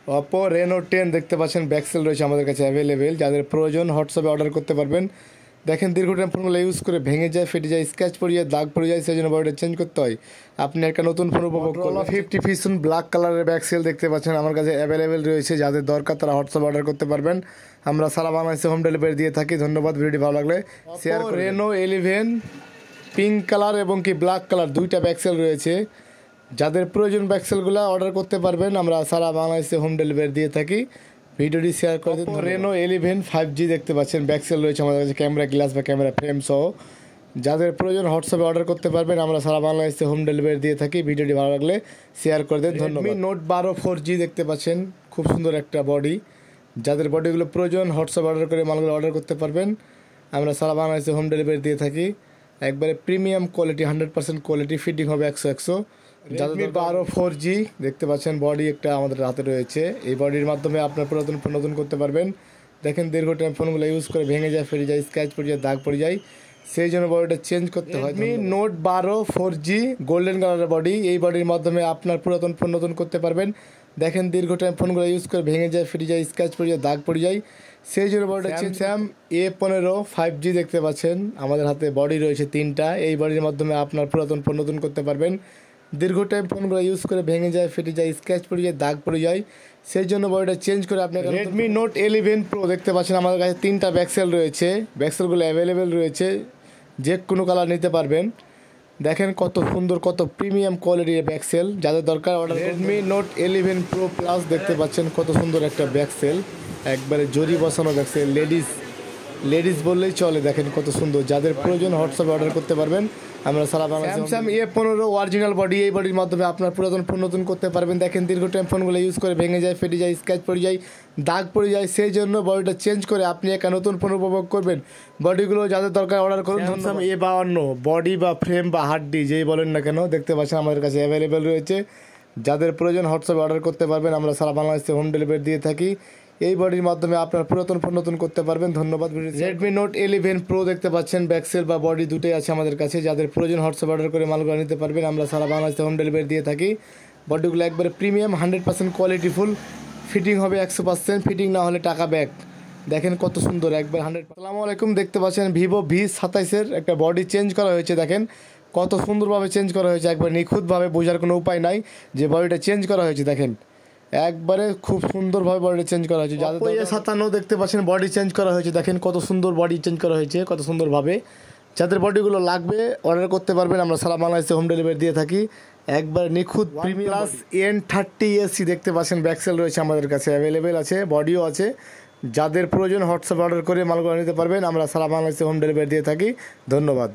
Oppo Reno 10 দেখতে পাচ্ছেন, back shell রয়েছে আমাদের কাছে অ্যাভেলেবেল। যাদের প্রয়োজন হোয়াটসঅ্যাপে অর্ডার করতে পারবেন। দেখেন দীর্ঘ টাইম ফোনগুলো ইউজ করে ভেঙে যায়, ফেটে যায়, স্ক্র্যাচ পড়ে যায়, দাগ পড়ে যায়, সেই জন্য বডিটা চেঞ্জ করতে হয়। আপনি একটা নতুন ফোন উপভোগ করুন। 50 পিসন ব্ল্যাক কালারের ব্যাকসেল দেখতে পাচ্ছেন আমার কাছে অ্যাভেলেবেল রয়েছে। যাদের দরকার তারা হোয়াটসঅ্যাপে অর্ডার করতে পারবেন। আমরা সারা বাংলাদেশে হোম ডেলিভারি দিয়ে থাকি। ধন্যবাদ। ভিডিওটি ভালো লাগলে শেয়ার করুন। রেনো 11 পিঙ্ক কালার এবং কি ব্ল্যাক কালার দুইটা ব্যাকসেল রয়েছে। যাদের প্রয়োজন ব্যাকসেলগুলো অর্ডার করতে পারবেন। আমরা সারা বাংলাদেশে হোম ডেলিভারি দিয়ে থাকি। ভিডিওটি শেয়ার করে দিন। রেনো 11 5G দেখতে পাচ্ছেন, ব্যাকসেল রয়েছে আমাদের কাছে ক্যামেরা গ্লাস বা ক্যামেরা ফ্রেম সহ। যাদের প্রয়োজন হোয়াটসঅ্যাপে অর্ডার করতে পারবেন। আমরা সারা বাংলাদেশে হোম ডেলিভারি দিয়ে থাকি। ভিডিওটি ভালো লাগলে শেয়ার করে দিন। ধন্যবাদ। রেডমি নোট 12 4G দেখতে পাচ্ছেন, খুব সুন্দর একটা বডি। যাদের বডিগুলো প্রয়োজন হোয়াটসঅ্যাপে অর্ডার করে মালগুলো অর্ডার করতে পারবেন। আমরা সারা বাংলাদেশে হোম ডেলিভারি দিয়ে থাকি। একবারে প্রিমিয়াম কোয়ালিটি, 100% কোয়ালিটি, ফিটিং হবে 100। রেডমি 12 4G দেখতে পাচ্ছেন, বডি একটা আমাদের হাতে রয়েছে। এই বডির মাধ্যমে আপনার পুরাতন ফোন নতুন করতে পারবেন। দেখেন দীর্ঘ টাইম ফোনগুলো ইউজ করে ভেঙে যায়, ফেটে যায়, স্ক্র্যাচ পড়ে যায়, দাগ পড়ে যায়, সেই জন্য বডিটা চেঞ্জ করতে হয়। রেডমি নোট 12 4G গোল্ডেন কালারের বডি। এই বডির মাধ্যমে আপনার পুরাতন ফোন নতুন করতে পারবেন। দেখেন দীর্ঘ টাইম ফোনগুলো ইউজ করে ভেঙে যায়, ফেটে যায়, স্ক্র্যাচ পড়ে যায়, দাগ পড়ে যায়, সেই জন্য বডিটা চেঞ্জ। স্যাম A15 5G দেখতে পাচ্ছেন আমাদের হাতে বডি রয়েছে 3টা। এই বডির মাধ্যমে আপনার পুরাতন ফোন নতুন করতে পারবেন। দীর্ঘ টাইম ফোনগুলো ইউজ করে ভেঙে যায়, ফেটে যায়, স্ক্র্যাচ পড়ে যায়, দাগ পড়ে যায়, সেই জন্য বডিটা চেঞ্জ করে আপনি। রেডমি নোট 11 প্রো দেখতে পাচ্ছেন আমাদের কাছে 3টা ব্যাকসেল রয়েছে। ব্যাকসেলগুলো অ্যাভেলেবেল রয়েছে, যে কোনো কালার নিতে পারবেন। দেখেন কত সুন্দর, কত প্রিমিয়াম কোয়ালিটির ব্যাকসেল। যাদের দরকার order. Redmi note 11 pro plus দেখতে পাচ্ছেন, কত সুন্দর একটা ব্যাকসেল, একবারে জরি বসানো ব্যাকসেল। লেডিস বললেই চলে। দেখেন কত সুন্দর। যাদের প্রয়োজন হোয়াটসঅ্যাপে অর্ডার করতে পারবেন। আমরা সারা বাংলাদেশে। Samsung A15 original body. এই বডির মাধ্যমে আপনার পুরাতন ফোন নতুন করতে পারবেন। দেখেন দীর্ঘ টাইম ফোনগুলো ইউজ করে ভেঙে যায়, ফেটে যায়, স্ক্র্যাচ পড়ে যায়, দাগ পড়ে যায়, সেই জন্য বডিটা চেঞ্জ করে আপনি একটা নতুন ফোন উপভোগ করবেন। বডিগুলো যাদের দরকার অর্ডার করুন। স্যামসাং A52 বডি বা ফ্রেম বা হাড্ডি যেই বলেন না কেন, দেখতে পাচ্ছেন আমাদের কাছে অ্যাভেলেবেল রয়েছে। যাদের প্রয়োজন হোয়াটসঅ্যাপে অর্ডার করতে পারবেন। আমরা সারা বাংলাদেশে হোম ডেলিভারি দিয়ে থাকি। এই বডির মাধ্যমে আপনার পুরাতন ফোন নতুন করতে পারবেন। ধন্যবাদ। রেডমি নোট 11 প্রো দেখতে পাচ্ছেন, ব্যাকসেল বা বডি দুটোই আছে আমাদের কাছে। যাদের প্রয়োজন হোয়াটসঅ্যাপ অর্ডার করে মালগুলো নিতে পারবেন। আমরা সারা বাংলাদেশে হোম ডেলিভারি দিয়ে থাকি। বডিগুলো একবারে প্রিমিয়াম, 100% কোয়ালিটিফুল, ফিটিং হবে 100%, ফিটিং না হলে টাকা ব্যাক। দেখেন কত সুন্দর, একবার 100। আসসালামু আলাইকুম, দেখতে পাচ্ছেন ভিভো V27 একটা বডি চেঞ্জ করা হয়েছে। দেখেন কত সুন্দরভাবে চেঞ্জ করা হয়েছে, একবার নিখুঁতভাবে, বোঝার কোনো উপায় নাই যে বডিটা চেঞ্জ করা হয়েছে। দেখেন একবারে খুব সুন্দরভাবে বডি চেঞ্জ করা হয়েছে। যাদের 57 দেখতে পাচ্ছেন, বডি চেঞ্জ করা হয়েছে। দেখেন কত সুন্দর বডি চেঞ্জ করা হয়েছে, কত সুন্দরভাবে। যাদের বডিগুলো লাগবে অর্ডার করতে পারবেন। আমরা সারা বাংলাদেশে হোম ডেলিভারি দিয়ে থাকি। একবার নিখুঁত প্রিমিয়াম। N30SC দেখতে পাচ্ছেন, ব্যাকসেল রয়েছে আমাদের কাছে অ্যাভেলেবেল আছে, বডিও আছে। যাদের প্রয়োজন হোয়াটসঅ্যাপ অর্ডার করে মালগুলো নিতে পারবেন। আমরা সারা বাংলাদেশে হোম ডেলিভারি দিয়ে থাকি। ধন্যবাদ।